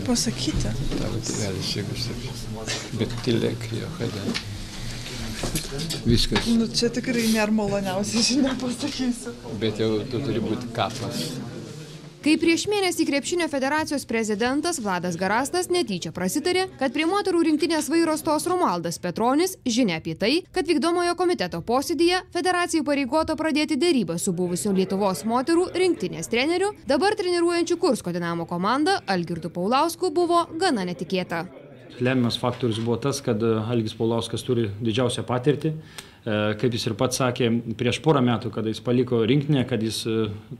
Pasakyti. Tavo tėvelis, jeigu sakai. Bet tylėk jo, kada. Viskas. Nu, čia tikrai nėra maloniausia žinia, pasakysiu. Bet jau tu turi būti kapas. Kai prieš mėnesį Krepšinio federacijos prezidentas Vladas Garastas netyčia prasitarė, kad prie moterų rinktinės vairo stos Romualdas Petronis, žinia apie tai, kad vykdomojo komiteto posėdyje federacijai pareigota pradėti derybą su buvusiu Lietuvos moterų rinktinės treneriu, dabar treniruojančiu Kursko Dinamo komandą Algirdu Paulausku buvo gana netikėta. Lemiamas faktorius buvo tas, kad Algis Paulauskas turi didžiausią patirtį. Kaip jis ir pats sakė, prieš porą metų, kada jis paliko rinktinę, kad jis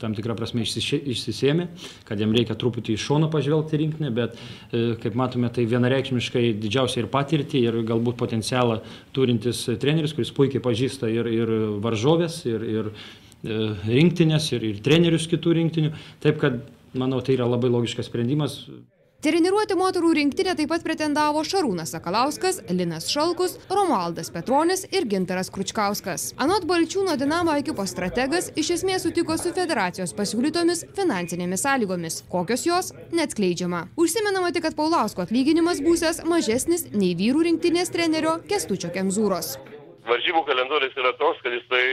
tam tikrą prasme išsisėmė, kad jam reikia truputį iš šono pažvelgti rinktinę, bet kaip matome, tai vienareikšmiškai didžiausia ir patirtį, ir galbūt potencialą turintis treneris, kuris puikiai pažįsta ir varžovės, ir rinktinės, ir trenerius kitų rinktinių. Taip, kad, manau, tai yra labai logiškas sprendimas. Treniruoti moterų rinktinę taip pat pretendavo Šarūnas Sakalauskas, Linas Šalkus, Romualdas Petronis ir Gintaras Kručkauskas. Anot Balčiūno Dinamo ekipos strategas iš esmės sutiko su federacijos pasiūlytomis finansinėmis sąlygomis. Kokios jos? Neatskleidžiama. Užsimenama tik, kad Paulausko atlyginimas būsiąs mažesnis nei vyrų rinktinės trenerio Kęstučio Kemzūros. Varžybų kalendorius yra toks, kad jis tai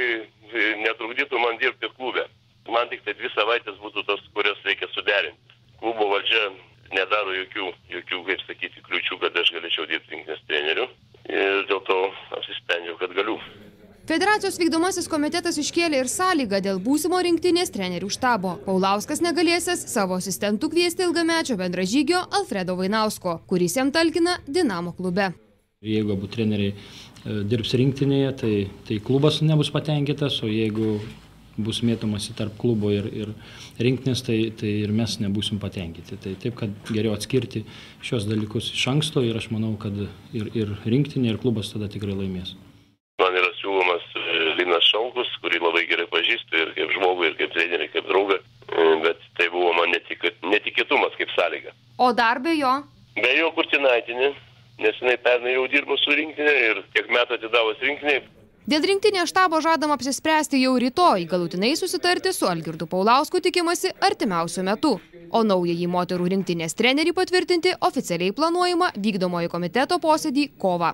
netrukdytų man dirbti klube. Man tik tai 2 savaitės būtų tos, kurias reikia suderinti. Klubo valdžia nedaro jokių, kaip sakyti, kliūčių, kad aš galėčiau dirbti rinktinės treneriu. Ir dėl to apsisprendžiau, kad galiu. Federacijos vykdomasis komitetas iškėlė ir sąlygą dėl būsimo rinktinės trenerių štabo. Paulauskas negalėsęs savo asistentų kviesti ilgamečio bendražygio Alfredo Vainausko, kuris jam talkina Dinamo klube. Jeigu abu treneriai dirbs rinktinėje, tai klubas nebus patenkintas, o jeigu bus mėtomasi tarp klubo ir rinktinės, tai ir mes nebūsim patenkinti. Tai taip, kad geriau atskirti šios dalykus iš anksto ir aš manau, kad ir rinktinė, ir klubas tada tikrai laimės. Man yra siūlomas Linas Šalkus, kurį labai gerai pažįstu ir kaip žmogų, ir kaip trenerį, kaip draugą, bet tai buvo man netikėtumas kaip sąlyga. O dar be jo? Be jo Kurtinaitinė, nes jinai pernai jau dirbo su rinktinė ir tiek metų atidavus rinktinė. Dėl rinktinės štabo žadama apsispręsti jau rytoj, galutinai susitarti su Algirdu Paulausku tikimasi artimiausiu metu. O naująjį moterų rinktinės trenerį patvirtinti oficialiai planuojama vykdomojo komiteto posėdį kovą.